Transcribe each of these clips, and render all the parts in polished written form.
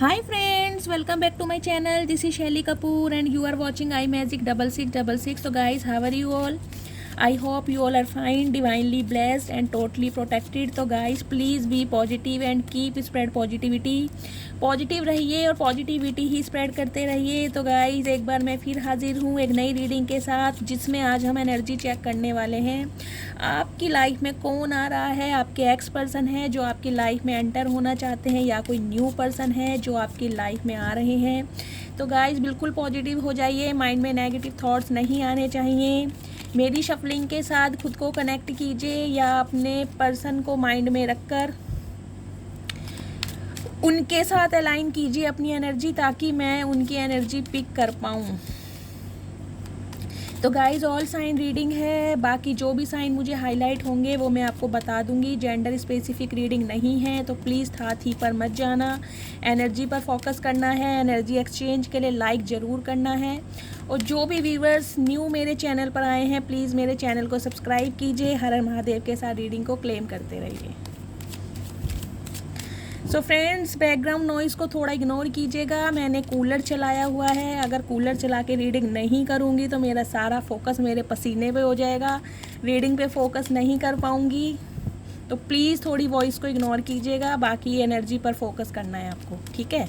Hi friends, welcome back to my channel. This is Shelly Kapoor and you are watching iMagic 6666. So guys, how are you all? I hope you all are fine, divinely blessed and totally protected. तो guys, please be positive and keep spread positivity. Positive रहिए और positivity ही spread करते रहिए। तो guys एक बार मैं फिर हाजिर हूँ एक नई रीडिंग के साथ, जिसमें आज हम एनर्जी चेक करने वाले हैं। आपकी लाइफ में कौन आ रहा है, आपके एक्स पर्सन है जो आपकी लाइफ में एंटर होना चाहते हैं, या कोई न्यू पर्सन है जो आपकी लाइफ में आ रहे हैं। तो गाइज बिल्कुल पॉजिटिव हो जाइए, माइंड में नेगेटिव थॉट्स नहीं आने चाहिए। मेरी शफलिंग के साथ खुद को कनेक्ट कीजिए या अपने पर्सन को माइंड में रखकर उनके साथ अलाइन कीजिए अपनी एनर्जी, ताकि मैं उनकी एनर्जी पिक कर पाऊँ। तो गाइज ऑल साइन रीडिंग है, बाकी जो भी साइन मुझे हाईलाइट होंगे वो मैं आपको बता दूंगी। जेंडर स्पेसिफिक रीडिंग नहीं है, तो प्लीज़ हाथ ही पर मत जाना, एनर्जी पर फोकस करना है। एनर्जी एक्सचेंज के लिए लाइक ज़रूर करना है। और जो भी व्यूवर्स न्यू मेरे चैनल पर आए हैं, प्लीज़ मेरे चैनल को सब्सक्राइब कीजिए। हर हर महादेव के साथ रीडिंग को क्लेम करते रहिए। सो फ्रेंड्स, बैकग्राउंड नॉइज़ को थोड़ा इग्नोर कीजिएगा, मैंने कूलर चलाया हुआ है। अगर कूलर चला के रीडिंग नहीं करूँगी तो मेरा सारा फोकस मेरे पसीने पे हो जाएगा, रीडिंग पे फोकस नहीं कर पाऊँगी। तो प्लीज़ थोड़ी वॉइस को इग्नोर कीजिएगा, बाकी एनर्जी पर फोकस करना है आपको, ठीक है।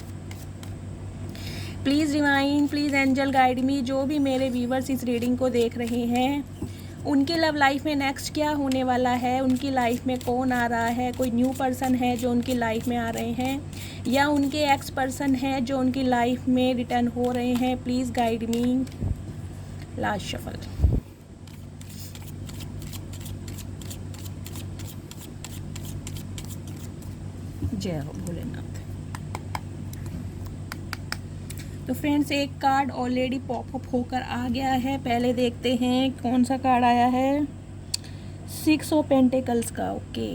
Please divine, please angel guide me. जो भी मेरे व्यूवर्स इस रीडिंग को देख रहे हैं, उनकी लव लाइफ में नेक्स्ट क्या होने वाला है, उनकी लाइफ में कौन आ रहा है, कोई न्यू पर्सन है जो उनकी लाइफ में आ रहे हैं, या उनके एक्स पर्सन है जो उनकी लाइफ में रिटर्न हो रहे हैं। Please guide me. Last shuffle. जय हो भोलेनाथ। तो फ्रेंड्स, एक कार्ड ऑलरेडी पॉपअप होकर आ गया है। पहले देखते हैं कौन सा कार्ड आया है। 6 ऑफ पेंटिकल्स का। ओके,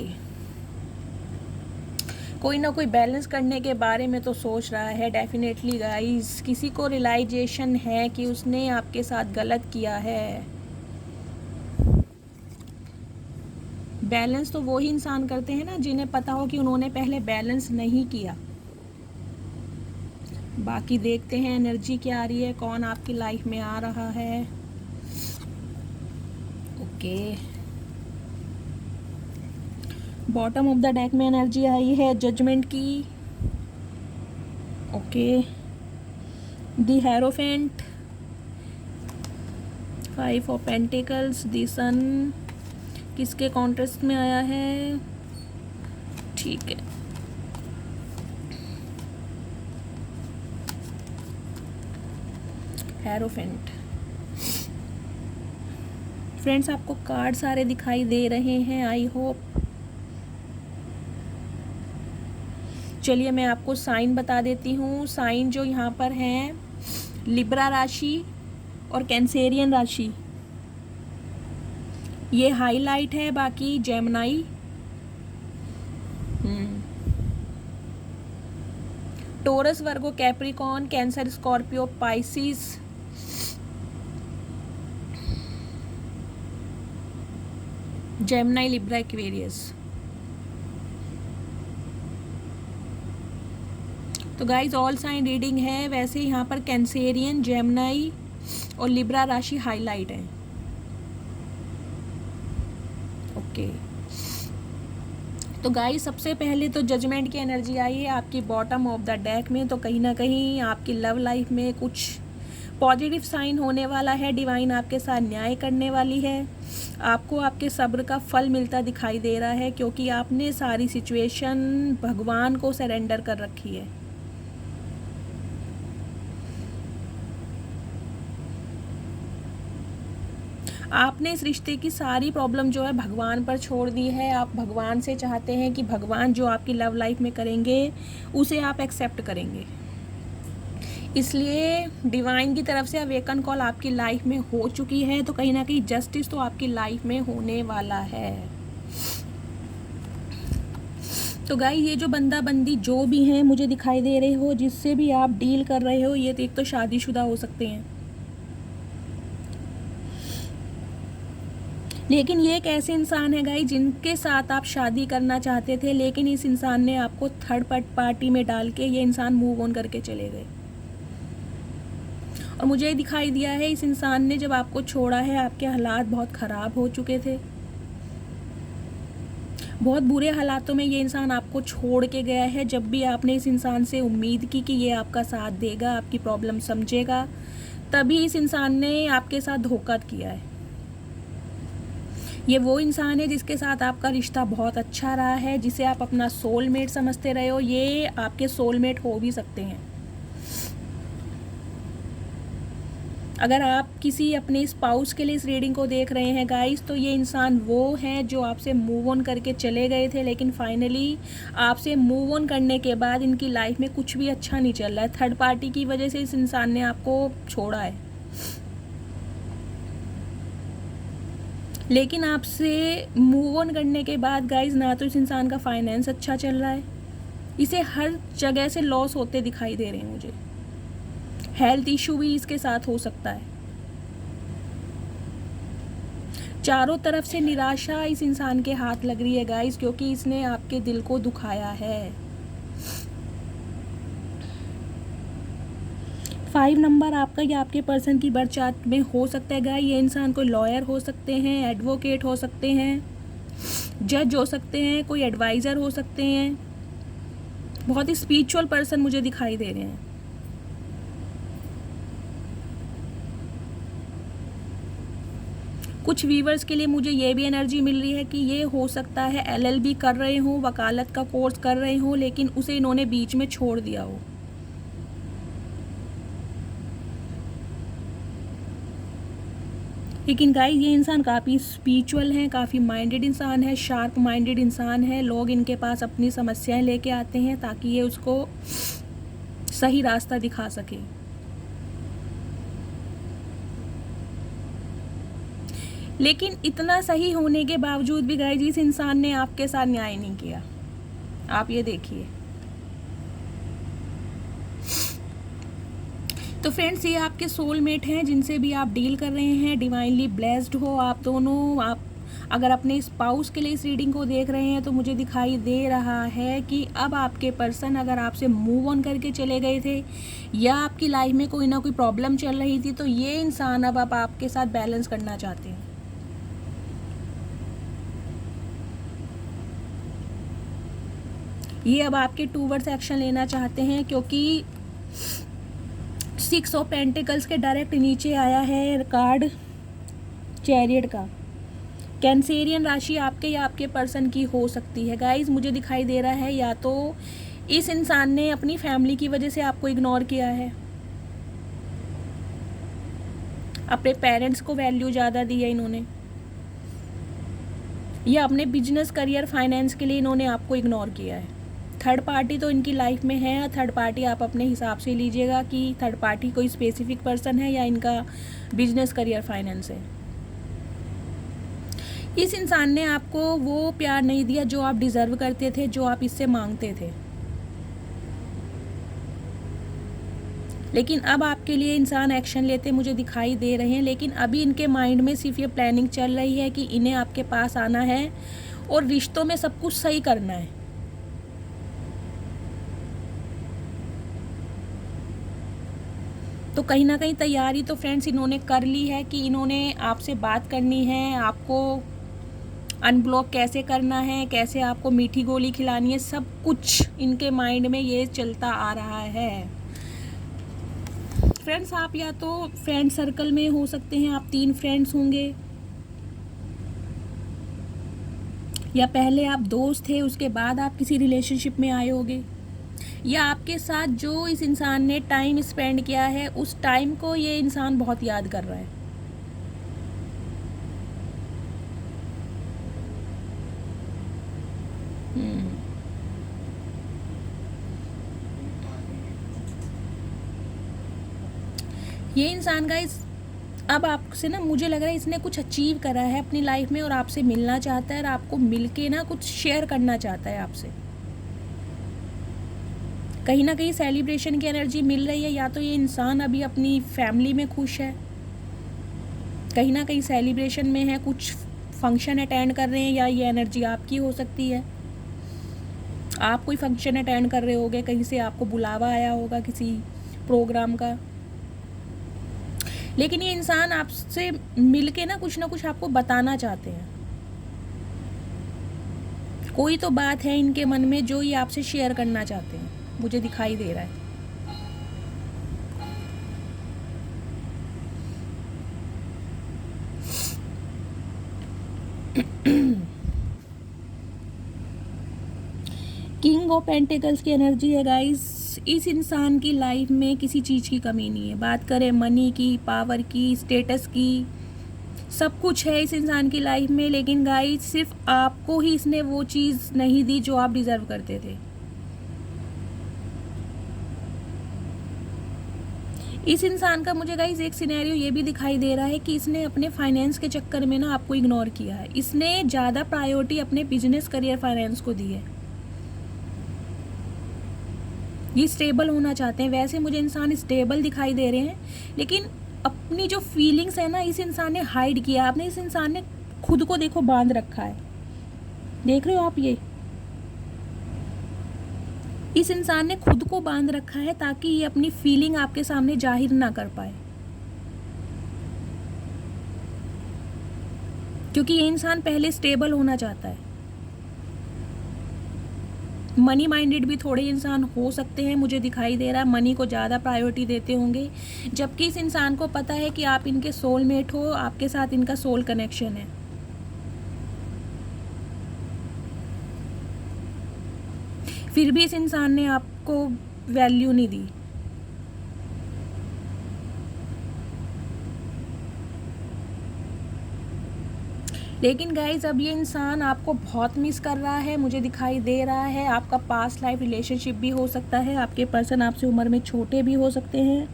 कोई ना कोई बैलेंस करने के बारे में तो सोच रहा है डेफिनेटली गाइस। किसी को रियलाइजेशन है कि उसने आपके साथ गलत किया है। बैलेंस तो वो ही इंसान करते हैं ना जिन्हें पता हो कि उन्होंने पहले बैलेंस नहीं किया। बाकी देखते हैं एनर्जी क्या आ रही है, कौन आपकी लाइफ में आ रहा है। Okay, bottom of the deck में एनर्जी आई है जजमेंट की। Okay, the Hierophant, 5 of Pentacles, the Sun किसके कॉन्ट्रास्ट में आया है, ठीक है। हेरोफेंट। फ्रेंड्स, आपको कार्ड सारे दिखाई दे रहे हैं, आई होप। चलिए मैं आपको साइन बता देती हूँ। साइन जो यहाँ पर हैं, लिब्रा राशि और कैंसेरियन राशि, ये हाईलाइट है। बाकी Gemini, Taurus, Virgo, Capricorn, Cancer, Scorpio, Pisces, Gemini, Libra, Aquarius. तो गाइज ऑल साइन रीडिंग है। वैसे यहाँ पर कैंसेरियन, जेमिनी और लिब्रा राशि हाईलाइट है। ओके, तो गाइज सबसे पहले तो जजमेंट की एनर्जी आई है आपकी बॉटम ऑफ द डेक में। तो कहीं ना कहीं आपकी लव लाइफ में कुछ पॉजिटिव साइन होने वाला है। डिवाइन आपके साथ न्याय करने वाली है। आपको आपके सब्र का फल मिलता दिखाई दे रहा है, क्योंकि आपने सारी सिचुएशन भगवान को सरेंडर कर रखी है। आपने इस रिश्ते की सारी प्रॉब्लम जो है भगवान पर छोड़ दी है। आप भगवान से चाहते हैं कि भगवान जो आपकी लव लाइफ में करेंगे उसे आप एक्सेप्ट करेंगे। इसलिए डिवाइन की तरफ से अवेकन कॉल आपकी लाइफ में हो चुकी है। तो कहीं ना कहीं जस्टिस तो आपकी लाइफ में होने वाला है। तो गाइस, ये जो बंदा बंदी जो भी हैं मुझे दिखाई दे रहे हो, जिससे भी आप डील कर रहे हो, ये एक तो शादीशुदा हो सकते हैं, लेकिन ये एक ऐसे इंसान है गाइस जिनके साथ आप शादी करना चाहते थे, लेकिन इस इंसान ने आपको थर्ड पार्टी में डाल के ये इंसान मूव ऑन करके चले गए। और मुझे दिखाई दिया है इस इंसान ने जब आपको छोड़ा है, आपके हालात बहुत ख़राब हो चुके थे, बहुत बुरे हालातों में ये इंसान आपको छोड़ के गया है। जब भी आपने इस इंसान से उम्मीद की कि ये आपका साथ देगा, आपकी प्रॉब्लम समझेगा, तभी इस इंसान ने आपके साथ धोखा किया है। ये वो इंसान है जिसके साथ आपका रिश्ता बहुत अच्छा रहा है, जिसे आप अपना सोलमेट समझते रहे हो। ये आपके सोलमेट हो भी सकते हैं। अगर आप किसी अपने स्पाउस के लिए इस रीडिंग को देख रहे हैं गाइस, तो ये इंसान वो है जो आपसे मूव ऑन करके चले गए थे, लेकिन फाइनली आपसे मूव ऑन करने के बाद इनकी लाइफ में कुछ भी अच्छा नहीं चल रहा है। थर्ड पार्टी की वजह से इस इंसान ने आपको छोड़ा है। लेकिन आपसे मूव ऑन करने के बाद गाइस, ना तो इस इंसान का फाइनेंस अच्छा चल रहा है, इसे हर जगह से लॉस होते दिखाई दे रहे हैं मुझे। हेल्थ इशू भी इसके साथ हो सकता है। चारों तरफ से निराशा इस इंसान के हाथ लग रही है गाइस, क्योंकि इसने आपके दिल को दुखाया है। 5 नंबर आपका या आपके पर्सन की बर्थ चार्ट में हो सकता है गाइस। ये इंसान कोई लॉयर हो सकते हैं, एडवोकेट हो सकते हैं, जज हो सकते हैं, कोई एडवाइज़र हो सकते हैं। बहुत ही स्पिरिचुअल पर्सन मुझे दिखाई दे रहे हैं। कुछ व्यूवर्स के लिए मुझे ये भी एनर्जी मिल रही है कि ये हो सकता है LLB कर रहे हों, वकालत का कोर्स कर रहे हों, लेकिन उसे इन्होंने बीच में छोड़ दिया हो। लेकिन गाइस, ये इंसान काफ़ी स्पिरिचुअल है, काफ़ी माइंडेड इंसान है, शार्प माइंडेड इंसान है। लोग इनके पास अपनी समस्याएं लेके आते हैं ताकि ये उसको सही रास्ता दिखा सके। लेकिन इतना सही होने के बावजूद भी गाइस, इस इंसान ने आपके साथ न्याय नहीं किया। आप ये देखिए। तो फ्रेंड्स, ये आपके सोलमेट हैं जिनसे भी आप डील कर रहे हैं। डिवाइनली ब्लेस्ड हो आप दोनों। आप अगर अपने स्पाउस के लिए इस रीडिंग को देख रहे हैं, तो मुझे दिखाई दे रहा है कि अब आपके पर्सन अगर आपसे मूव ऑन करके चले गए थे, या आपकी लाइफ में कोई ना कोई प्रॉब्लम चल रही थी, तो ये इंसान अब आपके साथ बैलेंस करना चाहते हैं। ये अब आपके टूवर्ड्स एक्शन लेना चाहते हैं, क्योंकि 6 ऑफ पेंटिकल्स के डायरेक्ट नीचे आया है कार्ड चैरियट का। कैंसेरियन राशि आपके या आपके पर्सन की हो सकती है गाइस। मुझे दिखाई दे रहा है या तो इस इंसान ने अपनी फैमिली की वजह से आपको इग्नोर किया है, अपने पेरेंट्स को वैल्यू ज़्यादा दी है इन्होंने, या अपने बिजनेस, करियर, फाइनेंस के लिए इन्होंने आपको इग्नोर किया है। थर्ड पार्टी तो इनकी लाइफ में है। थर्ड पार्टी आप अपने हिसाब से लीजिएगा कि थर्ड पार्टी कोई स्पेसिफिक पर्सन है या इनका बिजनेस, करियर, फाइनेंस है। इस इंसान ने आपको वो प्यार नहीं दिया जो आप डिज़र्व करते थे, जो आप इससे मांगते थे। लेकिन अब आपके लिए इंसान एक्शन लेते मुझे दिखाई दे रहे हैं। लेकिन अभी इनके माइंड में सिर्फ ये प्लानिंग चल रही है कि इन्हें आपके पास आना है और रिश्तों में सब कुछ सही करना है। तो कहीं ना कहीं तैयारी तो फ्रेंड्स इन्होंने कर ली है कि इन्होंने आपसे बात करनी है, आपको अनब्लॉक कैसे करना है, कैसे आपको मीठी गोली खिलानी है, सब कुछ इनके माइंड में ये चलता आ रहा है। फ्रेंड्स, आप या तो फ्रेंड सर्कल में हो सकते हैं, आप 3 फ्रेंड्स होंगे, या पहले आप दोस्त थे, उसके बाद आप किसी रिलेशनशिप में आए होंगे, या आपके साथ जो इस इंसान ने टाइम स्पेंड किया है, उस टाइम को ये इंसान बहुत याद कर रहा है। ये इंसान गाइस अब आपसे ना, मुझे लग रहा है इसने कुछ अचीव करा है अपनी लाइफ में और आपसे मिलना चाहता है, और आपको मिलके ना कुछ शेयर करना चाहता है आपसे। कहीं ना कहीं सेलिब्रेशन की एनर्जी मिल रही है। या तो ये इंसान अभी अपनी फैमिली में खुश है, कहीं ना कहीं सेलिब्रेशन में है, कुछ फंक्शन अटेंड कर रहे हैं, या ये एनर्जी आपकी हो सकती है। आप कोई फंक्शन अटेंड कर रहे होगे, कहीं से आपको बुलावा आया होगा किसी प्रोग्राम का, लेकिन ये इंसान आपसे मिल के ना कुछ आपको बताना चाहते हैं। कोई तो बात है इनके मन में जो ये आपसे शेयर करना चाहते हैं, मुझे दिखाई दे रहा है। किंग ऑफ पेंटिकल्स की एनर्जी है गाइस। इस इंसान की लाइफ में किसी चीज़ की कमी नहीं है। बात करें मनी की, पावर की, स्टेटस की, सब कुछ है इस इंसान की लाइफ में, लेकिन गाइस सिर्फ आपको ही इसने वो चीज़ नहीं दी जो आप डिज़र्व करते थे। इस इंसान का मुझे गाइस एक सिनेरियो ये भी दिखाई दे रहा है कि इसने अपने फाइनेंस के चक्कर में ना आपको इग्नोर किया है। इसने ज़्यादा प्रायोरिटी अपने बिजनेस, करियर, फाइनेंस को दी है। ये स्टेबल होना चाहते हैं। वैसे मुझे इंसान स्टेबल दिखाई दे रहे हैं, लेकिन अपनी जो फीलिंग्स है ना, इस इंसान ने हाइड किया। आपने इस इंसान ने खुद को देखो बांध रखा है, देख रहे हो आप ये, इस इंसान ने खुद को बांध रखा है ताकि ये अपनी फीलिंग आपके सामने जाहिर ना कर पाए, क्योंकि ये इंसान पहले स्टेबल होना चाहता है। मनी माइंडेड भी थोड़े इंसान हो सकते हैं, मुझे दिखाई दे रहा है मनी को ज़्यादा प्रायोरिटी देते होंगे, जबकि इस इंसान को पता है कि आप इनके सोलमेट हो, आपके साथ इनका सोल कनेक्शन है। फिर भी इस इंसान ने आपको वैल्यू नहीं दी। लेकिन गाइज अब ये इंसान आपको बहुत मिस कर रहा है, मुझे दिखाई दे रहा है। आपका पास्ट लाइफ रिलेशनशिप भी हो सकता है, आपके पर्सन आपसे उम्र में छोटे भी हो सकते हैं।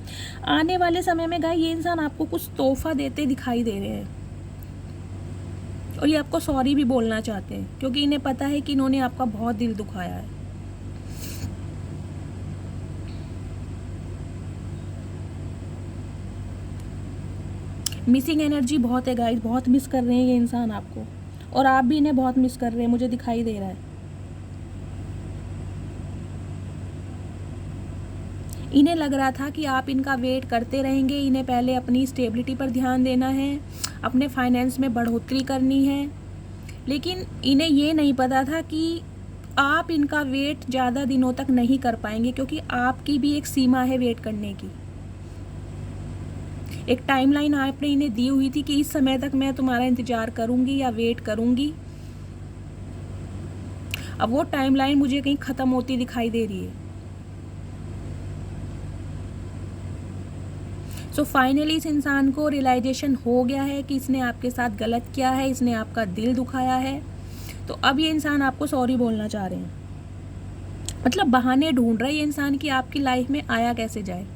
आने वाले समय में गाइज ये इंसान आपको कुछ तोहफा देते दिखाई दे रहे हैं, और ये आपको सॉरी भी बोलना चाहते हैं, क्योंकि इन्हें पता है कि इन्होंने आपका बहुत दिल दुखाया है। मिसिंग एनर्जी बहुत है गाइस, बहुत मिस कर रहे हैं ये इंसान आपको, और आप भी इन्हें बहुत मिस कर रहे हैं, मुझे दिखाई दे रहा है। इन्हें लग रहा था कि आप इनका वेट करते रहेंगे। इन्हें पहले अपनी स्टेबिलिटी पर ध्यान देना है, अपने फाइनेंस में बढ़ोतरी करनी है, लेकिन इन्हें ये नहीं पता था कि आप इनका वेट ज़्यादा दिनों तक नहीं कर पाएंगे, क्योंकि आपकी भी एक सीमा है वेट करने की। एक टाइमलाइन आपने इन्हें दी हुई थी कि इस समय तक मैं तुम्हारा इंतज़ार करूंगी या वेट करूंगी। अब वो टाइमलाइन मुझे कहीं ख़त्म होती दिखाई दे रही है। सो फाइनली इस इंसान को रियलाइजेशन हो गया है कि इसने आपके साथ गलत किया है, इसने आपका दिल दुखाया है। तो अब ये इंसान आपको सॉरी बोलना चाह रहे हैं, मतलब बहाने ढूंढ रहा है ये इंसान कि आपकी लाइफ में आया कैसे जाए।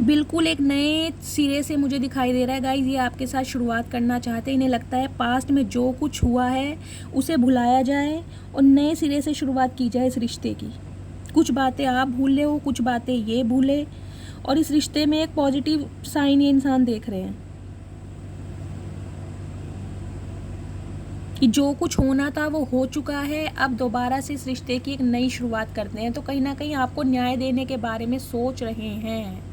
बिल्कुल एक नए सिरे से मुझे दिखाई दे रहा है गाइस, ये आपके साथ शुरुआत करना चाहते हैं। इन्हें लगता है पास्ट में जो कुछ हुआ है उसे भुलाया जाए और नए सिरे से शुरुआत की जाए इस रिश्ते की। कुछ बातें आप भूले हो, कुछ बातें ये भूले, और इस रिश्ते में एक पॉजिटिव साइन ये इंसान देख रहे हैं कि जो कुछ होना था वो हो चुका है। अब दोबारा से इस रिश्ते की एक नई शुरुआत करते हैं, तो कहीं ना कहीं आपको न्याय देने के बारे में सोच रहे हैं।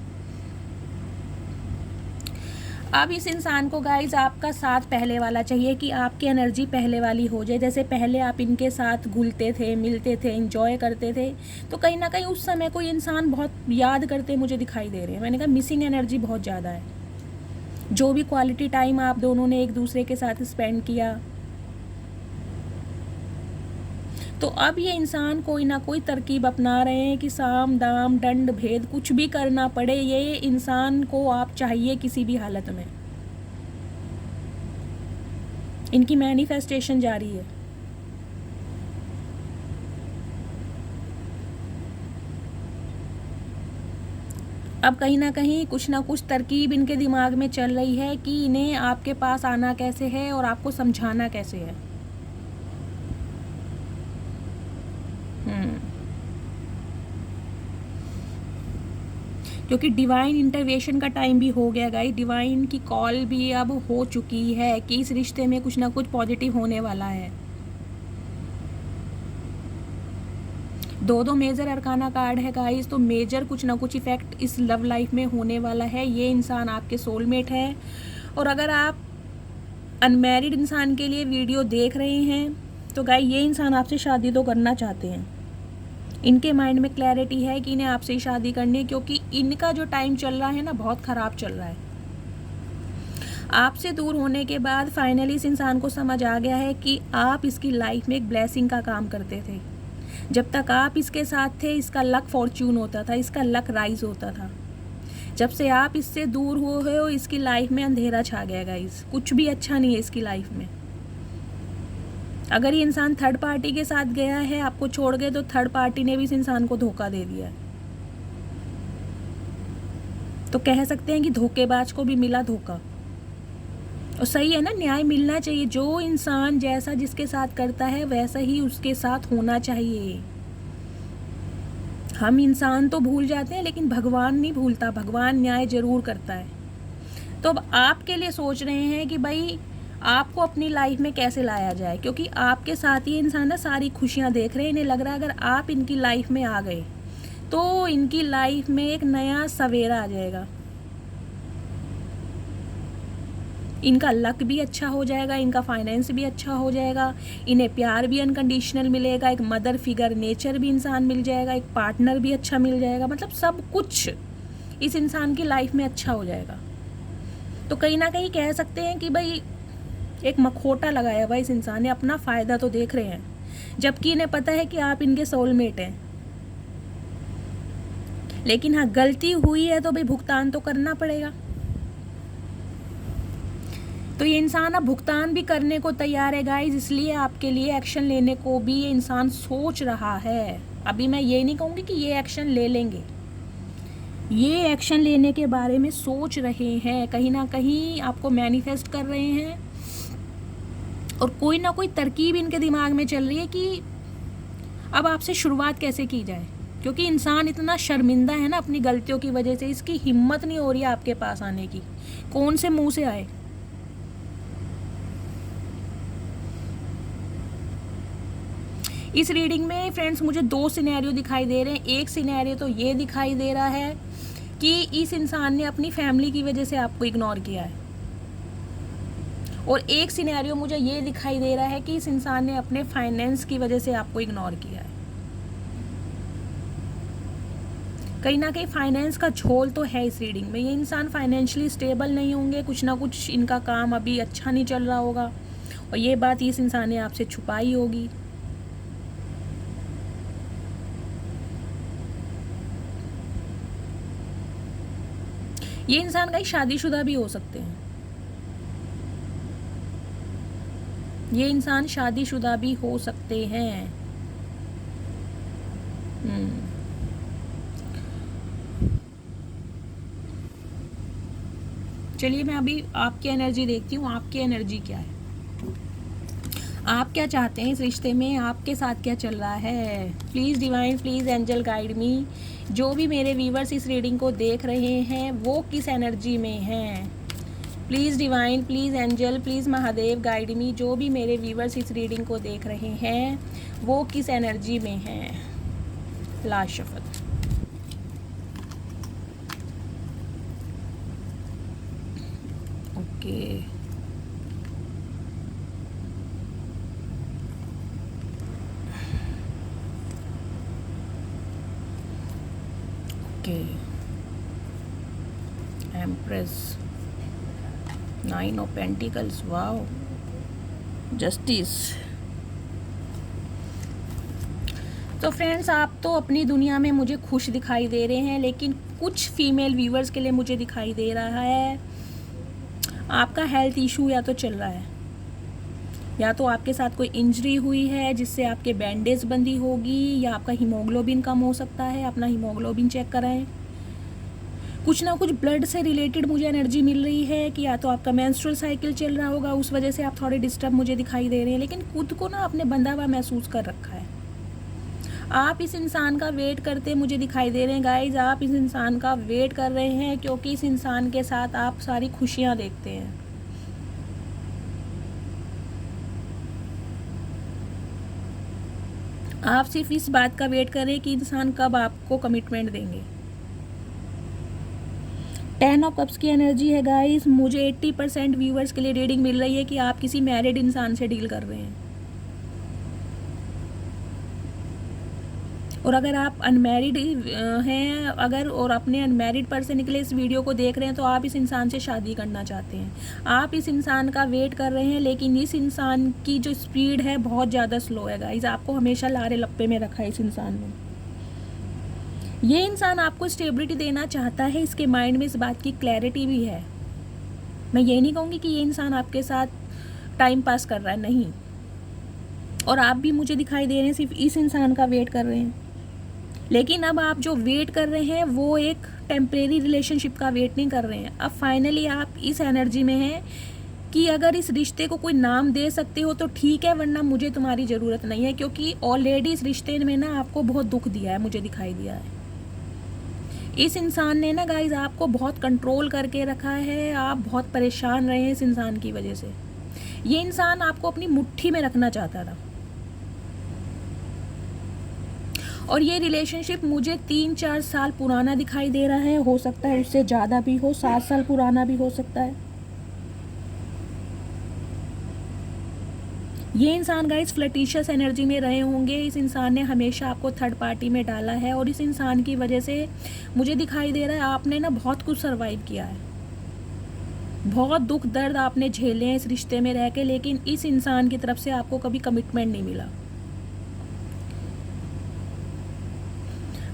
अब इस इंसान को गाइज आपका साथ पहले वाला चाहिए, कि आपकी एनर्जी पहले वाली हो जाए। जैसे पहले आप इनके साथ घुलते थे, मिलते थे, एंजॉय करते थे, तो कहीं ना कहीं उस समय कोई इंसान बहुत याद करते मुझे दिखाई दे रहे हैं। मैंने कहा मिसिंग एनर्जी बहुत ज़्यादा है। जो भी क्वालिटी टाइम आप दोनों ने एक दूसरे के साथ स्पेंड किया, तो अब ये इंसान कोई ना कोई तरकीब अपना रहे हैं कि साम दाम दंड भेद कुछ भी करना पड़े, ये इंसान को आप चाहिए किसी भी हालत में। इनकी मैनिफेस्टेशन जारी है। अब कहीं ना कहीं कुछ ना कुछ तरकीब इनके दिमाग में चल रही है कि इन्हें आपके पास आना कैसे है और आपको समझाना कैसे है। क्योंकि डिवाइन इंटरवेंशन का टाइम भी हो गया गाइस, डिवाइन की कॉल भी अब हो चुकी है कि इस रिश्ते में कुछ ना कुछ पॉजिटिव होने वाला है। दो मेजर अरकाना कार्ड है गाइस, तो मेजर कुछ ना कुछ इफेक्ट इस लव लाइफ में होने वाला है। ये इंसान आपके सोलमेट है। और अगर आप अनमैरिड इंसान के लिए वीडियो देख रहे हैं तो गाइस ये इंसान आपसे शादी तो करना चाहते हैं। इनके माइंड में क्लैरिटी है कि इन्हें आपसे ही शादी करनी है, क्योंकि इनका जो टाइम चल रहा है ना बहुत ख़राब चल रहा है। आपसे दूर होने के बाद फाइनली इस इंसान को समझ आ गया है कि आप इसकी लाइफ में एक ब्लेसिंग का काम करते थे। जब तक आप इसके साथ थे इसका लक फॉर्च्यून होता था, इसका लक राइज होता था। जब से आप इससे दूर हुए हो इसकी लाइफ में अंधेरा छा गया गाइस, कुछ भी अच्छा नहीं है इसकी लाइफ में। अगर ये इंसान थर्ड पार्टी के साथ गया है, आपको छोड़ गए, तो थर्ड पार्टी ने भी इस इंसान को धोखा दे दिया है। तो कह सकते हैं कि धोखेबाज को भी मिला धोखा। और सही है ना, न्याय मिलना चाहिए। जो इंसान जैसा जिसके साथ करता है वैसा ही उसके साथ होना चाहिए। हम इंसान तो भूल जाते हैं लेकिन भगवान नहीं भूलता, भगवान न्याय जरूर करता है। तो अब आपके लिए सोच रहे हैं कि भाई आपको अपनी लाइफ में कैसे लाया जाए, क्योंकि आपके साथ ये इंसान ना सारी खुशियां देख रहे हैं। इन्हें लग रहा है अगर आप इनकी लाइफ में आ गए तो इनकी लाइफ में एक नया सवेरा आ जाएगा। इनका लक भी अच्छा हो जाएगा, इनका फाइनेंस भी अच्छा हो जाएगा, इन्हें प्यार भी अनकंडीशनल मिलेगा, एक मदर फिगर नेचर भी इंसान मिल जाएगा, एक पार्टनर भी अच्छा मिल जाएगा। मतलब सब कुछ इस इंसान की लाइफ में अच्छा हो जाएगा। तो कहीं ना कहीं कह सकते हैं कि भाई एक मखौटा लगाया हुआ इस इंसान ने, अपना फ़ायदा तो देख रहे हैं, जबकि इन्हें पता है कि आप इनके सोलमेट हैं। लेकिन हाँ, गलती हुई है तो भाई भुगतान तो करना पड़ेगा। तो ये इंसान अब भुगतान भी करने को तैयार है गाइस, इसलिए आपके लिए एक्शन लेने को भी ये इंसान सोच रहा है। अभी मैं ये नहीं कहूँगी कि ये एक्शन ले लेंगे, ये एक्शन लेने के बारे में सोच रहे हैं, कहीं ना कहीं आपको मैनिफेस्ट कर रहे हैं। और कोई ना कोई तरकीब इनके दिमाग में चल रही है कि अब आपसे शुरुआत कैसे की जाए, क्योंकि इंसान इतना शर्मिंदा है ना अपनी गलतियों की वजह से, इसकी हिम्मत नहीं हो रही है आपके पास आने की। कौन से मुंह से आए। इस रीडिंग में फ्रेंड्स मुझे दो सिनेरियो दिखाई दे रहे हैं। एक सिनेरियो तो ये दिखाई दे रहा है कि इस इंसान ने अपनी फैमिली की वजह से आपको इग्नोर किया है, और एक सिनेरियो मुझे ये दिखाई दे रहा है कि इस इंसान ने अपने फाइनेंस की वजह से आपको इग्नोर किया है। कहीं ना कहीं फाइनेंस का झोल तो है इस रीडिंग में। ये इंसान फाइनेंशियली स्टेबल नहीं होंगे, कुछ ना कुछ इनका काम अभी अच्छा नहीं चल रहा होगा, और ये बात इस इंसान ने आपसे छुपाई होगी। ये इंसान कहीं शादीशुदा भी हो सकते हैं, ये इंसान शादीशुदा भी हो सकते हैं। चलिए मैं अभी आपकी एनर्जी देखती हूँ, आपकी एनर्जी क्या है, आप क्या चाहते हैं इस रिश्ते में, आपके साथ क्या चल रहा है। Please divine, please angel guide me. जो भी मेरे व्यूवर्स इस रीडिंग को देख रहे हैं वो किस एनर्जी में हैं। Please divine, please angel, please Mahadev guide me. जो भी मेरे व्यूवर्स इस रीडिंग को देख रहे हैं वो किस एनर्जी में हैं। Last shuffle. Okay, okay, empress, 9 of pentacles, wow, justice. तो फ्रेंड्स आप तो अपनी दुनिया में मुझे खुश दिखाई दे रहे हैं, लेकिन कुछ फीमेल व्यूवर्स के लिए मुझे दिखाई दे रहा है आपका हेल्थ इशू या तो चल रहा है, या तो आपके साथ कोई इंजरी हुई है जिससे आपके बैंडेज बंदी होगी, या आपका हीमोग्लोबिन कम हो सकता है। अपना हीमोग्लोबिन चेक कराएं। कुछ ना कुछ ब्लड से रिलेटेड मुझे एनर्जी मिल रही है कि या तो आपका मेंस्ट्रुअल साइकिल चल रहा होगा, उस वजह से आप थोड़े डिस्टर्ब मुझे दिखाई दे रहे हैं, लेकिन खुद को ना आपने बंधा हुआ महसूस कर रखा है। आप इस इंसान का वेट करते मुझे दिखाई दे रहे हैं गाइज, आप इस इंसान का वेट कर रहे हैं क्योंकि इस इंसान के साथ आप सारी खुशियाँ देखते हैं। आप सिर्फ इस बात का वेट कर रहे हैं कि इंसान कब आपको कमिटमेंट देंगे। 10 ऑफ कप्स की एनर्जी है गाइस। मुझे 80% व्यूवर्स के लिए रीडिंग मिल रही है कि आप किसी मैरिड इंसान से डील कर रहे हैं, और अगर आप अनमैरिड हैं अगर और अपने अनमैरिड पर्सन के लिए इस वीडियो को देख रहे हैं तो आप इस इंसान से शादी करना चाहते हैं। आप इस इंसान का वेट कर रहे हैं, लेकिन इस इंसान की जो स्पीड है बहुत ज़्यादा स्लो है गाइस। आपको हमेशा लारे लप्पे में रखा है इस इंसान ने। ये इंसान आपको स्टेबिलिटी देना चाहता है, इसके माइंड में इस बात की क्लैरिटी भी है। मैं ये नहीं कहूँगी कि ये इंसान आपके साथ टाइम पास कर रहा है, नहीं। और आप भी मुझे दिखाई दे रहे हैं सिर्फ इस इंसान का वेट कर रहे हैं, लेकिन अब आप जो वेट कर रहे हैं वो एक टेम्परेरी रिलेशनशिप का वेट नहीं कर रहे हैं। अब फाइनली आप इस एनर्जी में हैं कि अगर इस रिश्ते को कोई नाम दे सकते हो तो ठीक है, वरना मुझे तुम्हारी ज़रूरत नहीं है, क्योंकि ऑलरेडी इस रिश्ते में ना आपको बहुत दुख दिया है, मुझे दिखाई दिया है। इस इंसान ने ना गाइज आपको बहुत कंट्रोल करके रखा है, आप बहुत परेशान रहे हैं इस इंसान की वजह से। ये इंसान आपको अपनी मुट्ठी में रखना चाहता था, और ये रिलेशनशिप मुझे 3-4 साल पुराना दिखाई दे रहा है। हो सकता है उससे ज़्यादा भी हो, 7 साल पुराना भी हो सकता है। ये इंसान गाइस फ्लर्टिशियस एनर्जी में रहे होंगे। इस इंसान ने हमेशा आपको थर्ड पार्टी में डाला है, और इस इंसान की वजह से मुझे दिखाई दे रहा है आपने ना बहुत कुछ सर्वाइव किया है, बहुत दुख दर्द आपने झेले हैं इस रिश्ते में रह के, लेकिन इस इंसान की तरफ से आपको कभी कमिटमेंट नहीं मिला।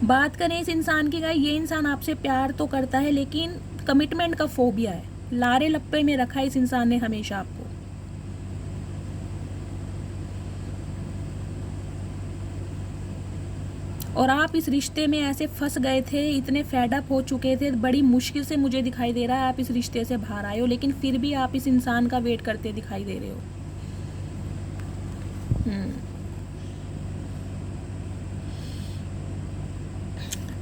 बात करें इस इंसान की गाइस, ये इंसान आपसे प्यार तो करता है, लेकिन कमिटमेंट का फोबिया है। लारे लप्पे में रखा है इस इंसान ने हमेशा आपको। और आप इस रिश्ते में ऐसे फंस गए थे, इतने फेड अप हो चुके थे, बड़ी मुश्किल से मुझे दिखाई दे रहा है आप इस रिश्ते से बाहर आए हो, लेकिन फिर भी आप इस इंसान का वेट करते दिखाई दे रहे हो।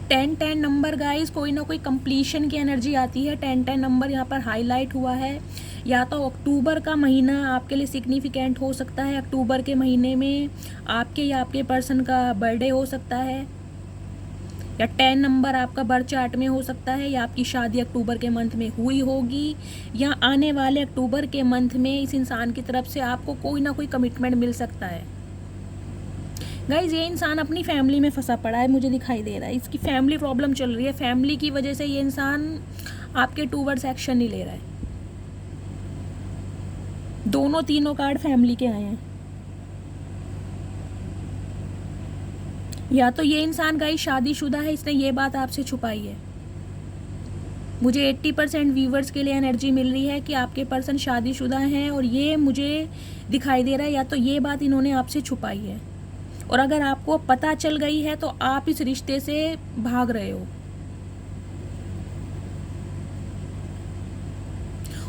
10-10 नंबर गाइस, कोई ना कोई कंप्लीशन की एनर्जी आती है। 10-10 नंबर यहाँ पर हाईलाइट हुआ है। या तो अक्टूबर का महीना आपके लिए सिग्निफिकेंट हो सकता है, अक्टूबर के महीने में आपके या आपके पर्सन का बर्थडे हो सकता है, या 10 नंबर आपका बर्थ चार्ट में हो सकता है, या आपकी शादी अक्टूबर के मंथ में हुई होगी, या आने वाले अक्टूबर के मंथ में इस इंसान की तरफ से आपको कोई ना कोई कमिटमेंट मिल सकता है। गाइज ये इंसान अपनी फैमिली में फंसा पड़ा है, मुझे दिखाई दे रहा है। इसकी फैमिली प्रॉब्लम चल रही है, फैमिली की वजह से ये इंसान आपके टूवर्ड्स एक्शन नहीं ले रहा है। दोनों तीनों कार्ड फैमिली के आए हैं। या तो ये इंसान गाइज शादीशुदा है, इसने ये बात आपसे छुपाई है। मुझे 80% व्यूवर्स के लिए एनर्जी मिल रही है कि आपके पर्सन शादीशुदा हैं, और ये मुझे दिखाई दे रहा है या तो ये बात इन्होंने आपसे छुपाई है, और अगर आपको पता चल गई है तो आप इस रिश्ते से भाग रहे हो।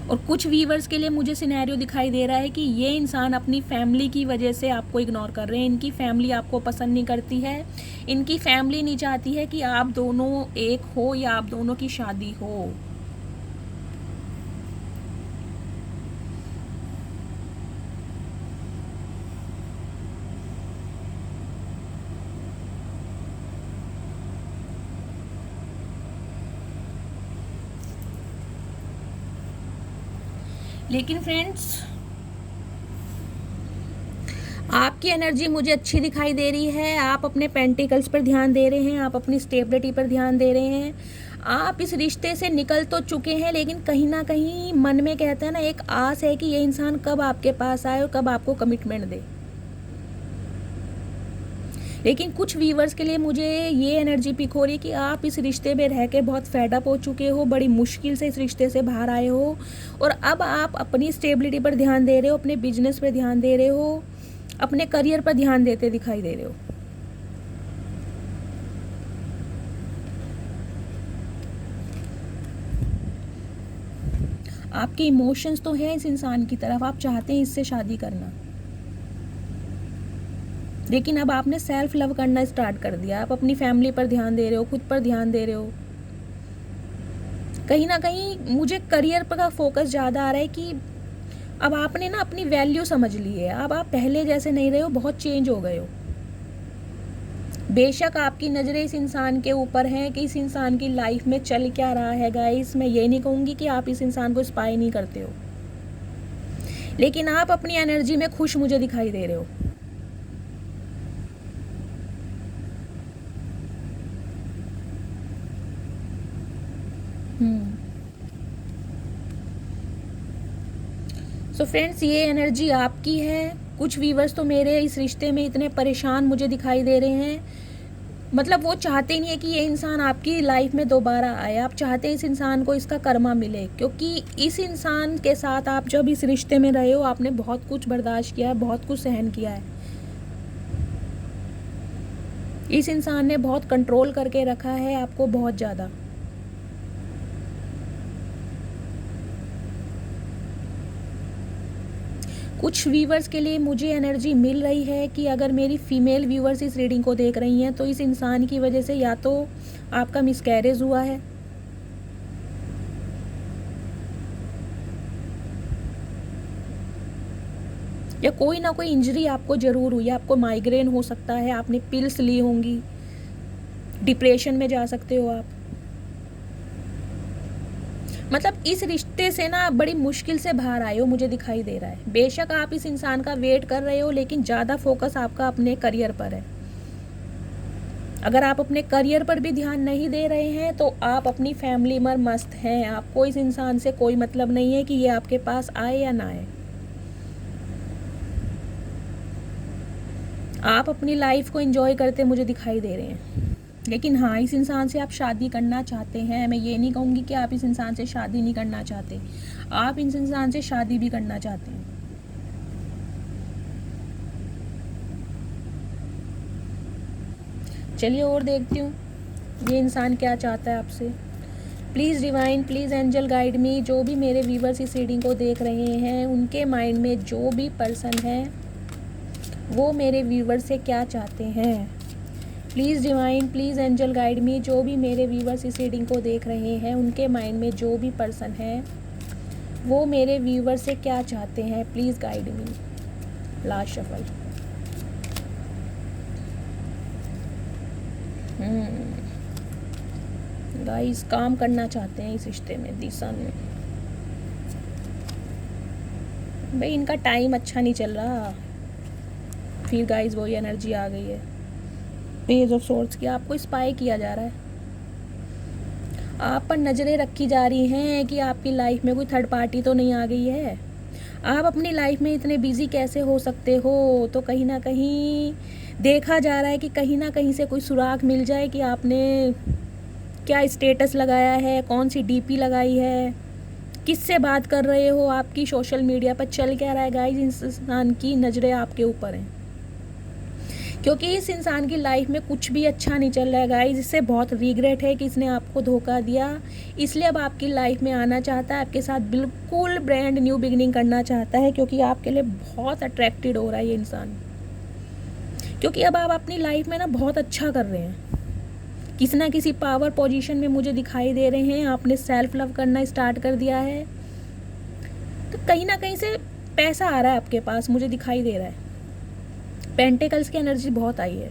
और कुछ व्यूवर्स के लिए मुझे सिनेरियो दिखाई दे रहा है कि ये इंसान अपनी फैमिली की वजह से आपको इग्नोर कर रहे हैं। इनकी फैमिली आपको पसंद नहीं करती है, इनकी फैमिली नहीं चाहती है कि आप दोनों एक हो या आप दोनों की शादी हो। लेकिन फ्रेंड्स आपकी एनर्जी मुझे अच्छी दिखाई दे रही है। आप अपने पेंटिकल्स पर ध्यान दे रहे हैं, आप अपनी स्टेबिलिटी पर ध्यान दे रहे हैं। आप इस रिश्ते से निकल तो चुके हैं, लेकिन कहीं ना कहीं मन में कहते हैं ना, एक आस है कि ये इंसान कब आपके पास आए और कब आपको कमिटमेंट दे। लेकिन कुछ व्यूवर्स के लिए मुझे ये एनर्जी पिक हो रही है कि आप इस रिश्ते में रह के बहुत फेडअप हो चुके हो, बड़ी मुश्किल से इस रिश्ते से बाहर आए हो, और अब आप अपनी स्टेबिलिटी पर ध्यान दे रहे हो, अपने बिजनेस पर ध्यान दे रहे हो, अपने करियर पर ध्यान देते दिखाई दे रहे हो। आपके इमोशंस तो हैं इस इंसान की तरफ, आप चाहते हैं इससे शादी करना, लेकिन अब आपने सेल्फ लव करना स्टार्ट कर दिया, आप अपनी फैमिली पर ध्यान दे रहे हो, खुद पर ध्यान दे रहे हो। कहीं ना कहीं मुझे करियर पर का फोकस ज़्यादा आ रहा है कि अब आपने ना अपनी वैल्यू समझ ली है, अब आप पहले जैसे नहीं रहे हो, बहुत चेंज हो गए हो। बेशक आपकी नज़रें इस इंसान के ऊपर हैं कि इस इंसान की लाइफ में चल क्या रहा है गाइस, मैं ये नहीं कहूँगी कि आप इस इंसान को स्पाई नहीं करते हो, लेकिन आप अपनी एनर्जी में खुश मुझे दिखाई दे रहे हो। सो फ्रेंड्स, ये एनर्जी आपकी है। कुछ व्यूवर्स तो मेरे इस रिश्ते में इतने परेशान मुझे दिखाई दे रहे हैं, मतलब वो चाहते नहीं है कि ये इंसान आपकी लाइफ में दोबारा आए, आप चाहते हैं इस इंसान को इसका कर्मा मिले, क्योंकि इस इंसान के साथ आप जब इस रिश्ते में रहे हो आपने बहुत कुछ बर्दाश्त किया है, बहुत कुछ सहन किया है। इस इंसान ने बहुत कंट्रोल करके रखा है आपको, बहुत ज़्यादा। कुछ व्यूवर्स के लिए मुझे एनर्जी मिल रही है कि अगर मेरी फीमेल व्यूवर्स इस रीडिंग को देख रही हैं तो इस इंसान की वजह से या तो आपका मिसकैरेज हुआ है, या कोई ना कोई इंजरी आपको ज़रूर हुई है। आपको माइग्रेन हो सकता है, आपने पिल्स ली होंगी, डिप्रेशन में जा सकते हो आप। मतलब इस रिश्ते से ना बड़ी मुश्किल से बाहर आए हो, मुझे दिखाई दे रहा है। बेशक आप इस इंसान का वेट कर रहे हो, लेकिन ज़्यादा फोकस आपका अपने करियर पर है। अगर आप अपने करियर पर भी ध्यान नहीं दे रहे हैं तो आप अपनी फैमिली में मस्त हैं। आपको इस इंसान से कोई मतलब नहीं है कि ये आपके पास आए या ना आए। आप अपनी लाइफ को एंजॉय करते मुझे दिखाई दे रहे हैं। लेकिन हाँ, इस इंसान से आप शादी करना चाहते हैं। मैं ये नहीं कहूँगी कि आप इस इंसान से शादी नहीं करना चाहते, आप इस इंसान से शादी भी करना चाहते हैं। चलिए और देखती हूँ ये इंसान क्या चाहता है आपसे। Please divine, please angel guide me. जो भी मेरे व्यूवर्स इस रीडिंग को देख रहे हैं, उनके माइंड में जो भी पर्सन है वो मेरे व्यूवर्स से क्या चाहते हैं। Please divine, please angel guide me. जो भी मेरे व्यूवर्स इस रीडिंग को देख रहे हैं, उनके माइंड में जो भी पर्सन है वो मेरे व्यूवर्स से क्या चाहते हैं। Please guide me. Last shuffle. Guys, काम करना चाहते हैं इस रिश्ते में, दिशा में। भाई इनका टाइम अच्छा नहीं चल रहा। फिर गाइस वही एनर्जी आ गई है, पेज ऑफ सोर्ड्स की। आपको स्पाई किया जा रहा है, आप पर नज़रें रखी जा रही हैं कि आपकी लाइफ में कोई थर्ड पार्टी तो नहीं आ गई है। आप अपनी लाइफ में इतने बिजी कैसे हो सकते हो? तो कहीं ना कहीं देखा जा रहा है कि कहीं ना कहीं से कोई सुराग मिल जाए कि आपने क्या स्टेटस लगाया है, कौन सी डीपी लगाई है, किससे बात कर रहे हो, आपकी सोशल मीडिया पर चल क्या रहा है। गाइस, इस इंसान की नज़रें आपके ऊपर हैं, क्योंकि इस इंसान की लाइफ में कुछ भी अच्छा नहीं चल रहा है गाइस। इससे बहुत रिग्रेट है कि इसने आपको धोखा दिया, इसलिए अब आपकी लाइफ में आना चाहता है, आपके साथ बिल्कुल ब्रांड न्यू बिगनिंग करना चाहता है, क्योंकि आपके लिए बहुत अट्रैक्टेड हो रहा है ये इंसान। क्योंकि अब आप अपनी लाइफ में ना बहुत अच्छा कर रहे हैं, किसी ना किसी पावर पोजीशन में मुझे दिखाई दे रहे हैं। आपने सेल्फ लव करना स्टार्ट कर दिया है, तो कहीं ना कहीं से पैसा आ रहा है आपके पास, मुझे दिखाई दे रहा है। पेंटिकल्स की एनर्जी बहुत आई है।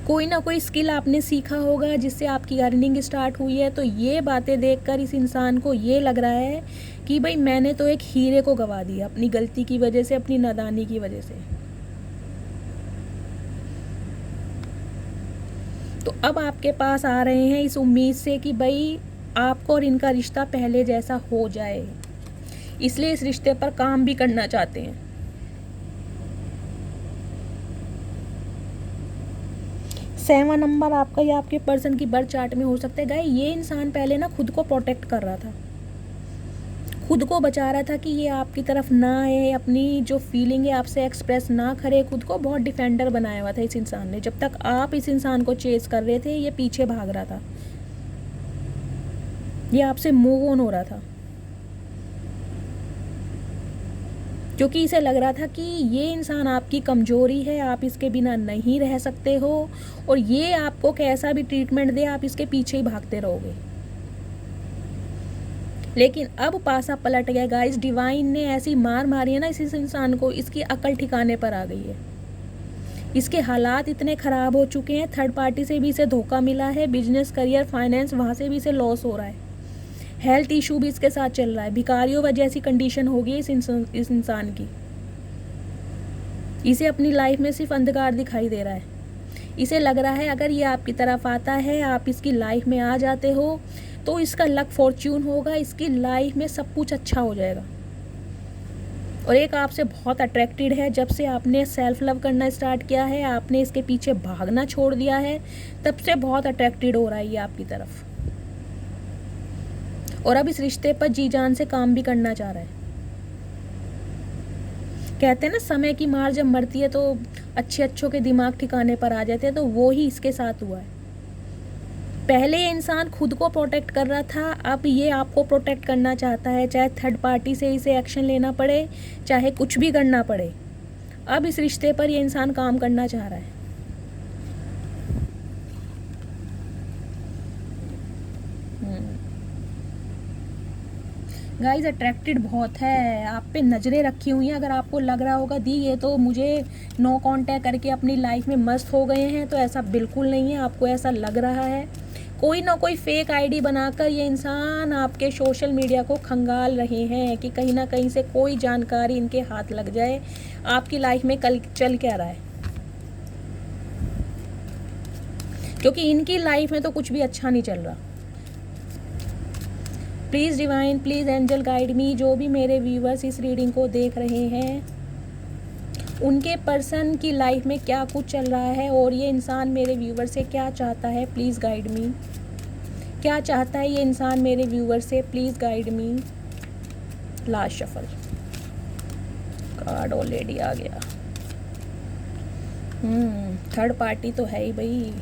कोई ना कोई स्किल आपने सीखा होगा जिससे आपकी अर्निंग स्टार्ट हुई है। तो ये बातें देखकर इस इंसान को ये लग रहा है कि भाई मैंने तो एक हीरे को गवा दिया अपनी गलती की वजह से, अपनी नादानी की वजह से। तो अब आपके पास आ रहे हैं इस उम्मीद से कि भाई आपको और इनका रिश्ता पहले जैसा हो जाए, इसलिए इस रिश्ते पर काम भी करना चाहते हैं। 7 नंबर आपका या आपके पर्सन की बर्थ चार्ट में हो सकता है। गाइस, ये इंसान पहले ना खुद को प्रोटेक्ट कर रहा था, खुद को बचा रहा था कि ये आपकी तरफ ना आए, अपनी जो फीलिंग है आपसे एक्सप्रेस ना करे। खुद को बहुत डिफेंडर बनाया हुआ था इस इंसान ने। जब तक आप इस इंसान को चेस कर रहे थे, ये पीछे भाग रहा था, ये आपसे मूव ऑन हो रहा था। क्योंकि इसे लग रहा था कि ये इंसान आपकी कमज़ोरी है, आप इसके बिना नहीं रह सकते हो, और ये आपको कैसा भी ट्रीटमेंट दे आप इसके पीछे ही भागते रहोगे। लेकिन अब पासा पलट गया गाइस, डिवाइन ने ऐसी मार मारी है ना इस इंसान को, इसकी अकल ठिकाने पर आ गई है। इसके हालात इतने ख़राब हो चुके हैं, थर्ड पार्टी से भी इसे धोखा मिला है, बिजनेस, करियर, फाइनेंस, वहाँ से भी इसे लॉस हो रहा है, हेल्थ इशू भी इसके साथ चल रहा है, भिखारियों वजह जैसी कंडीशन हो गई इस इंसान की। इसे अपनी लाइफ में सिर्फ अंधकार दिखाई दे रहा है। इसे लग रहा है अगर ये आपकी तरफ आता है, आप इसकी लाइफ में आ जाते हो, तो इसका लक फॉर्च्यून होगा, इसकी लाइफ में सब कुछ अच्छा हो जाएगा। और एक आपसे बहुत अट्रैक्टेड है, जब से आपने सेल्फ लव करना स्टार्ट किया है, आपने इसके पीछे भागना छोड़ दिया है, तब से बहुत अट्रैक्टेड हो रहा है ये आपकी तरफ, और अब इस रिश्ते पर जी जान से काम भी करना चाह रहा है। कहते हैं ना, समय की मार जब मरती है तो अच्छों के दिमाग ठिकाने पर आ जाते हैं, तो वो ही इसके साथ हुआ है। पहले ये इंसान खुद को प्रोटेक्ट कर रहा था, अब ये आपको प्रोटेक्ट करना चाहता है, चाहे थर्ड पार्टी से इसे एक्शन लेना पड़े, चाहे कुछ भी करना पड़े। अब इस रिश्ते पर ये इंसान काम करना चाह रहा है। गाइस अट्रैक्टेड बहुत है, आप पे नज़रें रखी हुई हैं। अगर आपको लग रहा होगा दी ये तो मुझे नो कांटेक्ट करके अपनी लाइफ में मस्त हो गए हैं, तो ऐसा बिल्कुल नहीं है। आपको ऐसा लग रहा है, कोई ना कोई फेक आईडी बनाकर ये इंसान आपके सोशल मीडिया को खंगाल रहे हैं कि कहीं ना कहीं से कोई जानकारी इनके हाथ लग जाए आपकी लाइफ में कल चल क्या रहा है, क्योंकि इनकी लाइफ में तो कुछ भी अच्छा नहीं चल रहा। Please divine, please angel guide me. जो भी मेरे व्यूवर्स इस रीडिंग को देख रहे हैं, उनके पर्सन की लाइफ में क्या कुछ चल रहा है और ये इंसान मेरे व्यूवर से क्या चाहता है, प्लीज़ गाइड मी। क्या चाहता है ये इंसान मेरे व्यूवर से, please guide me. Last shuffle card already आ गया। थर्ड पार्टी तो है ही भाई,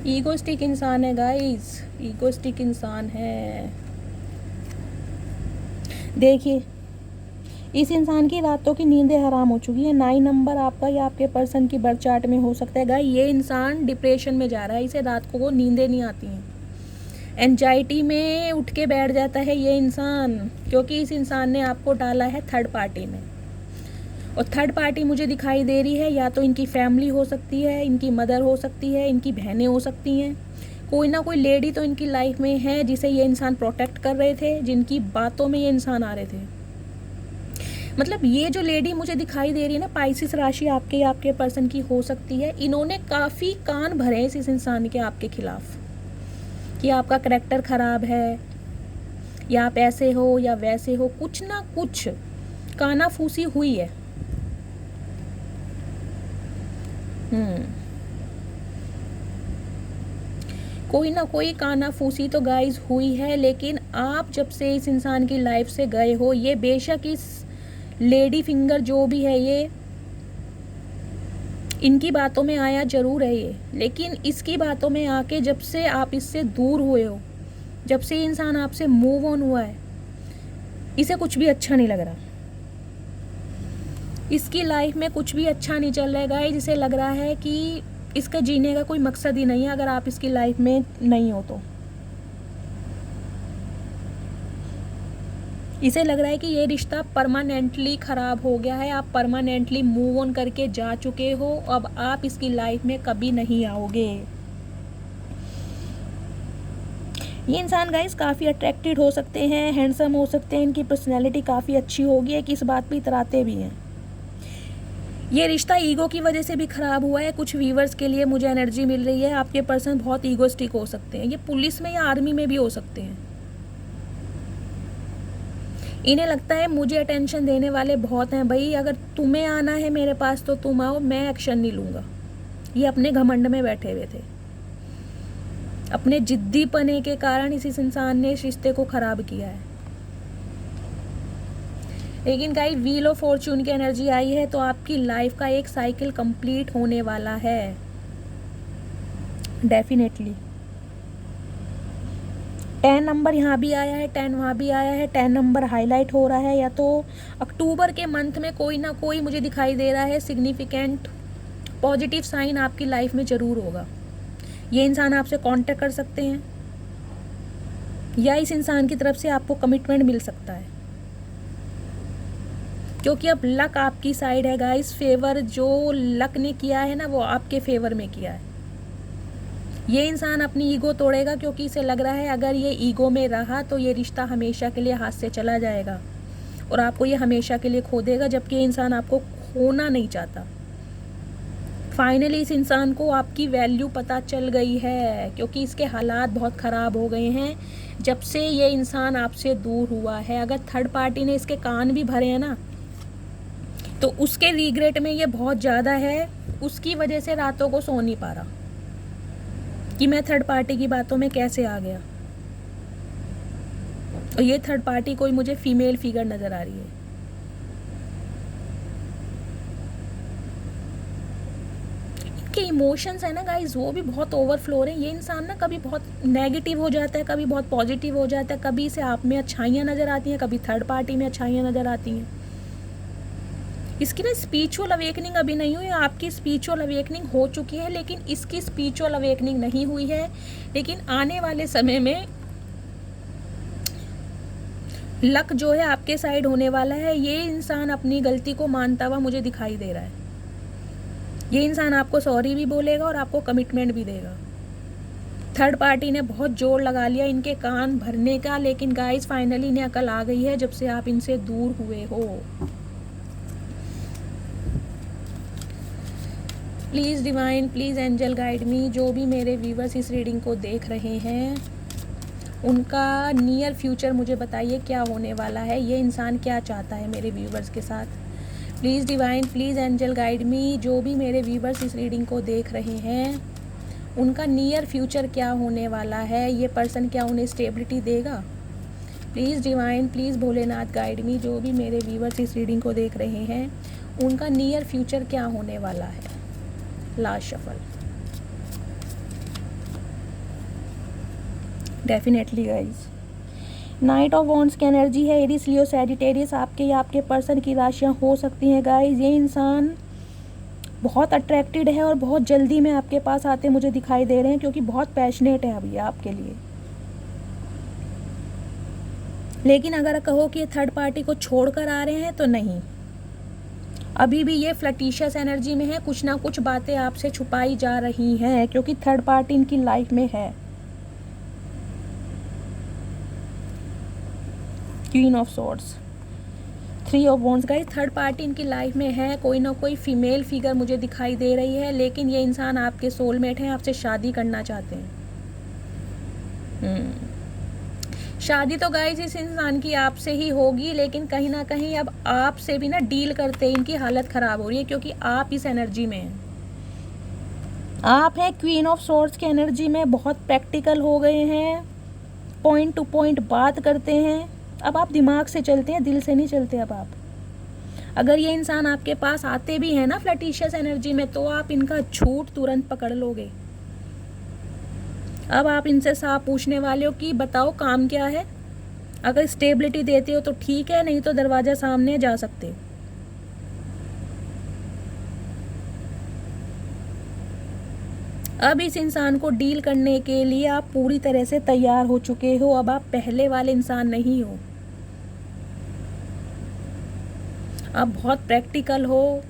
ईगोस्टिक इंसान है गाइस, ईगोस्टिक इंसान है। देखिए इस इंसान की रातों की नींदें हराम हो चुकी है। 9 नंबर आपका या आपके पर्सन की बर्थ चार्ट में हो सकता है गाइस। ये इंसान डिप्रेशन में जा रहा है, इसे रात को नींदें नहीं आती हैं, एंजाइटी में उठ के बैठ जाता है ये इंसान, क्योंकि इस इंसान ने आपको डाला है थर्ड पार्टी में। और थर्ड पार्टी मुझे दिखाई दे रही है, या तो इनकी फैमिली हो सकती है, इनकी मदर हो सकती है, इनकी बहनें हो सकती हैं, कोई ना कोई लेडी तो इनकी लाइफ में है जिसे ये इंसान प्रोटेक्ट कर रहे थे, जिनकी बातों में ये इंसान आ रहे थे। मतलब ये जो लेडी मुझे दिखाई दे रही है ना, पाइसिस राशि आपके या आपके पर्सन की हो सकती है। इन्होंने काफ़ी कान भरे इस इंसान के आपके खिलाफ कि आपका करैक्टर ख़राब है, या आप ऐसे हो या वैसे हो, कुछ ना कुछ कानाफूसी हुई है। कोई ना कोई कानाफूसी तो गाइस हुई है, लेकिन आप जब से इस इंसान की लाइफ से गए हो, ये बेशक इस लेडी फिंगर जो भी है ये इनकी बातों में आया जरूर है ये, लेकिन इसकी बातों में आके जब से आप इससे दूर हुए हो, जब से इंसान आपसे मूव ऑन हुआ है, इसे कुछ भी अच्छा नहीं लग रहा। इसकी लाइफ में कुछ भी अच्छा नहीं चल रहा है गाइस। इसे लग रहा है कि इसका जीने का कोई मकसद ही नहीं है अगर आप इसकी लाइफ में नहीं हो तो। इसे लग रहा है कि ये रिश्ता परमानेंटली ख़राब हो गया है, आप परमानेंटली मूव ऑन करके जा चुके हो, अब आप इसकी लाइफ में कभी नहीं आओगे। ये इंसान गाइस काफ़ी अट्रैक्टेड हो सकते हैं, हैंडसम हो सकते हैं, इनकी पर्सनैलिटी काफ़ी अच्छी होगी, एक इस बात पे इतराते भी हैं। ये रिश्ता ईगो की वजह से भी ख़राब हुआ है। कुछ व्यूवर्स के लिए मुझे एनर्जी मिल रही है, आपके पर्सन बहुत ईगोस्टिक हो सकते हैं, ये पुलिस में या आर्मी में भी हो सकते हैं। इन्हें लगता है मुझे अटेंशन देने वाले बहुत हैं भाई, अगर तुम्हें आना है मेरे पास तो तुम आओ, मैं एक्शन नहीं लूँगा। ये अपने घमंड में बैठे हुए थे, अपने जिद्दीपने के कारण इस इंसान ने इस रिश्ते को ख़राब किया है। लेकिन गाइस व्हील ऑफ फॉर्चून की एनर्जी आई है, तो आपकी लाइफ का एक साइकिल कंप्लीट होने वाला है डेफिनेटली। 10 नंबर यहाँ भी आया है, 10 वहाँ भी आया है, 10 नंबर हाईलाइट हो रहा है। या तो अक्टूबर के मंथ में कोई ना कोई मुझे दिखाई दे रहा है सिग्निफिकेंट पॉजिटिव साइन आपकी लाइफ में ज़रूर होगा। ये इंसान आपसे कांटेक्ट कर सकते हैं या इस इंसान की तरफ से आपको कमिटमेंट मिल सकता है, क्योंकि अब लक आपकी साइड है गाइस। फेवर जो लक ने किया है ना वो आपके फेवर में किया है। ये इंसान अपनी ईगो तोड़ेगा, क्योंकि इसे लग रहा है अगर ये ईगो में रहा तो ये रिश्ता हमेशा के लिए हाथ से चला जाएगा और आपको ये हमेशा के लिए खो देगा, जबकि ये इंसान आपको खोना नहीं चाहता। फाइनली इस इंसान को आपकी वैल्यू पता चल गई है, क्योंकि इसके हालात बहुत ख़राब हो गए हैं जब से ये इंसान आपसे दूर हुआ है। अगर थर्ड पार्टी ने इसके कान भी भरे हैं ना तो उसके रिग्रेट में ये बहुत ज़्यादा है। उसकी वजह से रातों को सो नहीं पा रहा कि मैं थर्ड पार्टी की बातों में कैसे आ गया। और ये थर्ड पार्टी कोई मुझे फीमेल फिगर नज़र आ रही है। इनके इमोशंस है ना गाइज वो भी बहुत ओवरफ्लो हैं। ये इंसान ना कभी बहुत नेगेटिव हो जाता है, कभी बहुत पॉजिटिव हो जाता है, कभी इसे आप में अच्छाइयाँ नज़र आती हैं, कभी थर्ड पार्टी में अच्छाइयाँ नज़र आती हैं। इसकी ना स्पिरिचुअल अवेकनिंग अभी नहीं हुई। आपकी स्पिरिचुअल अवेकनिंग हो चुकी है, लेकिन इसकी स्पिरिचुअल अवेकनिंग नहीं हुई है। लेकिन आने वाले समय में लक जो है आपके साइड होने वाला है। ये इंसान अपनी गलती को मानता हुआ मुझे दिखाई दे रहा है। ये इंसान आपको सॉरी भी बोलेगा और आपको कमिटमेंट भी देगा। थर्ड पार्टी ने बहुत जोर लगा लिया इनके कान भरने का, लेकिन गाइस फाइनली इन्हें अकल आ गई है जब से आप इनसे दूर हुए हो। Please divine, please angel guide me. जो भी मेरे व्यूवर्स इस रीडिंग को देख रहे हैं उनका नियर फ्यूचर मुझे बताइए क्या होने वाला है। ये इंसान क्या चाहता है मेरे व्यूवर्स के साथ। Please divine, please angel guide me. जो भी मेरे व्यूवर्स इस रीडिंग को देख रहे हैं उनका नियर फ्यूचर क्या होने वाला है। ये पर्सन क्या उन्हें स्टेबिलिटी देगा। Please divine, please Bholenath guide me. जो भी मेरे व्यूवर्स इस रीडिंग को देख रहे हैं उनका नियर फ्यूचर क्या होने वाला है। Last shuffle. Definitely guys night of wands की एनर्जी है। एरिस, लियो, सैजिटेरियस आपके या आपके पर्सन की राशियाँ हो सकती हैं गाइज। ये इंसान बहुत अट्रैक्टेड है और बहुत जल्दी में आपके पास आते मुझे दिखाई दे रहे हैं, क्योंकि बहुत पैशनेट है अभी आपके लिए। लेकिन अगर कहो कि ये थर्ड पार्टी को छोड़कर आ रहे हैं तो नहीं, अभी भी ये फ्लटीशियस एनर्जी में है। कुछ ना कुछ बातें आपसे छुपाई जा रही हैं, क्योंकि थर्ड पार्टी इनकी लाइफ में है। Queen of swords, 3 of wands guys. Third party इनकी लाइफ में है। कोई ना कोई फीमेल फिगर मुझे दिखाई दे रही है, लेकिन ये इंसान आपके सोलमेट हैं, आपसे शादी करना चाहते हैं। शादी तो गाइस इस इंसान की आपसे ही होगी, लेकिन कहीं ना कहीं अब आपसे भी ना डील करते इनकी हालत ख़राब हो रही है, क्योंकि आप इस एनर्जी में हैं। आप हैं क्वीन ऑफ सॉर्ड्स की एनर्जी में, बहुत प्रैक्टिकल हो गए हैं, पॉइंट टू पॉइंट बात करते हैं। अब आप दिमाग से चलते हैं, दिल से नहीं चलते। अब आप अगर ये इंसान आपके पास आते भी हैं ना फ्लटीशियस एनर्जी में, तो आप इनका झूठ तुरंत पकड़ लोगे। अब आप इनसे साफ पूछने वाले हो कि बताओ काम क्या है। अगर स्टेबिलिटी देते हो तो ठीक है, नहीं तो दरवाज़ा सामने जा सकते हो। अब इस इंसान को डील करने के लिए आप पूरी तरह से तैयार हो चुके हो। अब आप पहले वाले इंसान नहीं हो। आप बहुत प्रैक्टिकल हो,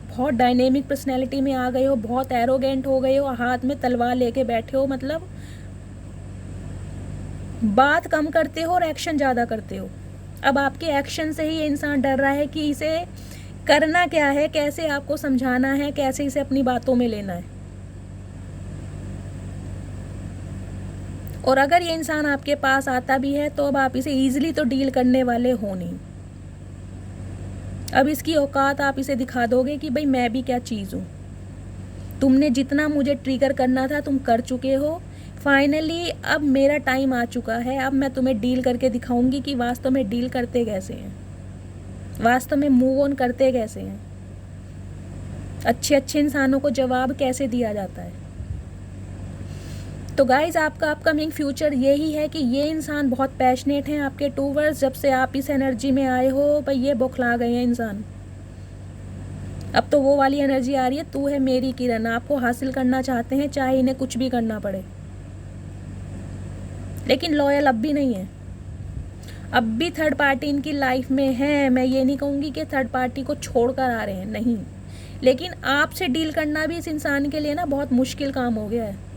बहुत डायनेमिक पर्सनैलिटी में आ गए हो, बहुत एरोगेंट हो गए हो, हाथ में तलवार लेके बैठे हो। मतलब बात कम करते हो और एक्शन ज़्यादा करते हो। अब आपके एक्शन से ही ये इंसान डर रहा है कि इसे करना क्या है, कैसे आपको समझाना है, कैसे इसे अपनी बातों में लेना है। और अगर ये इंसान आपके पास आता भी है तो अब आप इसे ईजिली तो डील करने वाले हो नहीं। अब इसकी औकात आप इसे दिखा दोगे कि भाई मैं भी क्या चीज़ हूँ। तुमने जितना मुझे ट्रिगर करना था तुम कर चुके हो। फाइनली अब मेरा टाइम आ चुका है। अब मैं तुम्हें डील करके दिखाऊंगी कि वास्तव में डील करते कैसे हैं, वास्तव में मूव ऑन करते कैसे हैं, अच्छे अच्छे इंसानों को जवाब कैसे दिया जाता है। तो गाइज आपका अपकमिंग फ्यूचर यही है कि ये इंसान बहुत पैशनेट हैं आपके टूवर्ड्स। जब से आप इस एनर्जी में आए हो भाई ये बौखला गए हैं इंसान। अब तो वो वाली एनर्जी आ रही है, तू है मेरी किरण। आपको हासिल करना चाहते हैं चाहे इन्हें कुछ भी करना पड़े, लेकिन लॉयल अब भी नहीं है। अब भी थर्ड पार्टी इनकी लाइफ में है। मैं ये नहीं कहूँगी कि थर्ड पार्टी को छोड़कर आ रहे हैं, नहीं, लेकिन आपसे डील करना भी इस इंसान के लिए ना बहुत मुश्किल काम हो गया है।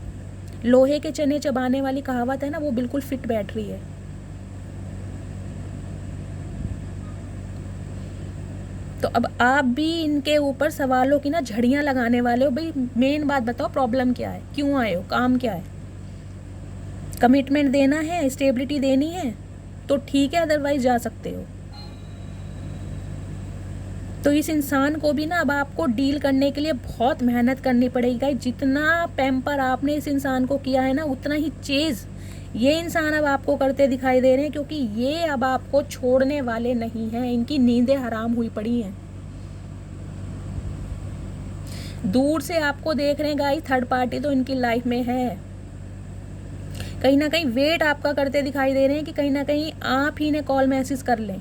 लोहे के चने चबाने वाली कहावत है ना, वो बिल्कुल फिट बैठ रही है। तो अब आप भी इनके ऊपर सवालों की ना झड़ियाँ लगाने वाले हो। भाई मेन बात बताओ, प्रॉब्लम क्या है, क्यों आए हो, काम क्या है? कमिटमेंट देना है, स्टेबिलिटी देनी है तो ठीक है, अदरवाइज जा सकते हो। तो इस इंसान को भी ना अब आपको डील करने के लिए बहुत मेहनत करनी पड़ेगी गाइस। जितना पैम्पर आपने इस इंसान को किया है ना, उतना ही चेज ये इंसान अब आपको करते दिखाई दे रहे हैं, क्योंकि ये अब आपको छोड़ने वाले नहीं हैं। इनकी नींदें हराम हुई पड़ी हैं। दूर से आपको देख रहे हैं गाइस, थर्ड पार्टी तो इनकी लाइफ में है। कहीं ना कहीं वेट आपका करते दिखाई दे रहे हैं कि कहीं ना कहीं आप ही ने कॉल मैसेज कर लें,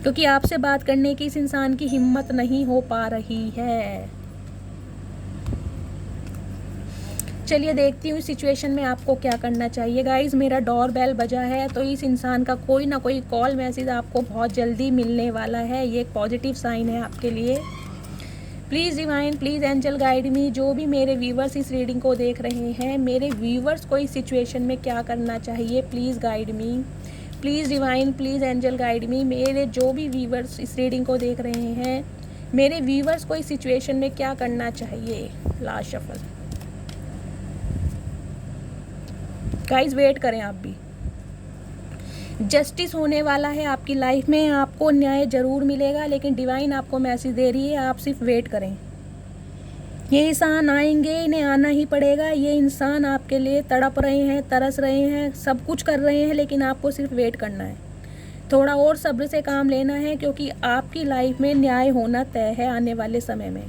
क्योंकि आपसे बात करने की इस इंसान की हिम्मत नहीं हो पा रही है। चलिए देखती हूँ इस सिचुएशन में आपको क्या करना चाहिए गाइज। मेरा डोर बेल बजा है, तो इस इंसान का कोई ना कोई कॉल मैसेज आपको बहुत जल्दी मिलने वाला है। ये एक पॉजिटिव साइन है आपके लिए। Please divine, please angel guide me. जो भी मेरे व्यूवर्स इस रीडिंग को देख रहे हैं, मेरे व्यूवर्स को इस सिचुएशन में क्या करना चाहिए, please guide me. Please divine, please angel guide me. मेरे जो भी व्यूवर्स इस रीडिंग को देख रहे हैं, मेरे व्यूवर्स को इस सिचुएशन में क्या करना चाहिए। Last shuffle. गाइस वेट करें आप भी। जस्टिस होने वाला है आपकी लाइफ में, आपको न्याय जरूर मिलेगा, लेकिन डिवाइन आपको मैसेज दे रही है आप सिर्फ वेट करें। ये इंसान आएंगे, इन्हें आना ही पड़ेगा। ये इंसान आपके लिए तड़प रहे हैं, तरस रहे हैं, सब कुछ कर रहे हैं, लेकिन आपको सिर्फ वेट करना है। थोड़ा और सब्र से काम लेना है, क्योंकि आपकी लाइफ में न्याय होना तय है आने वाले समय में।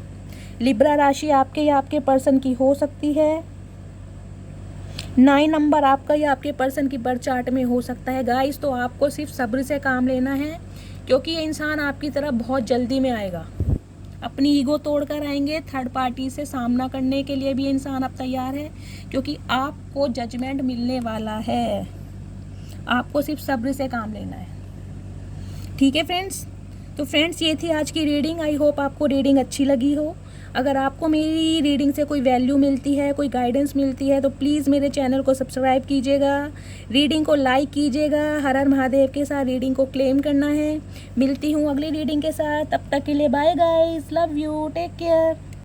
लिब्रा राशि आपके या आपके पर्सन की हो सकती है। 9 नंबर आपका या आपके पर्सन की बर्थ चार्ट में हो सकता है गाइस। तो आपको सिर्फ सब्र से काम लेना है, क्योंकि ये इंसान आपकी तरफ बहुत जल्दी में आएगा। अपनी ईगो तोड़कर आएंगे। थर्ड पार्टी से सामना करने के लिए भी इंसान अब तैयार है, क्योंकि आपको जजमेंट मिलने वाला है। आपको सिर्फ सब्र से काम लेना है। ठीक है फ्रेंड्स। तो फ्रेंड्स ये थी आज की रीडिंग। आई होप आपको रीडिंग अच्छी लगी हो। अगर आपको मेरी रीडिंग से कोई वैल्यू मिलती है, कोई गाइडेंस मिलती है, तो प्लीज़ मेरे चैनल को सब्सक्राइब कीजिएगा, रीडिंग को लाइक कीजिएगा। हर हर महादेव के साथ रीडिंग को क्लेम करना है। मिलती हूँ अगली रीडिंग के साथ, तब तक के लिए bye guys, love you, take care.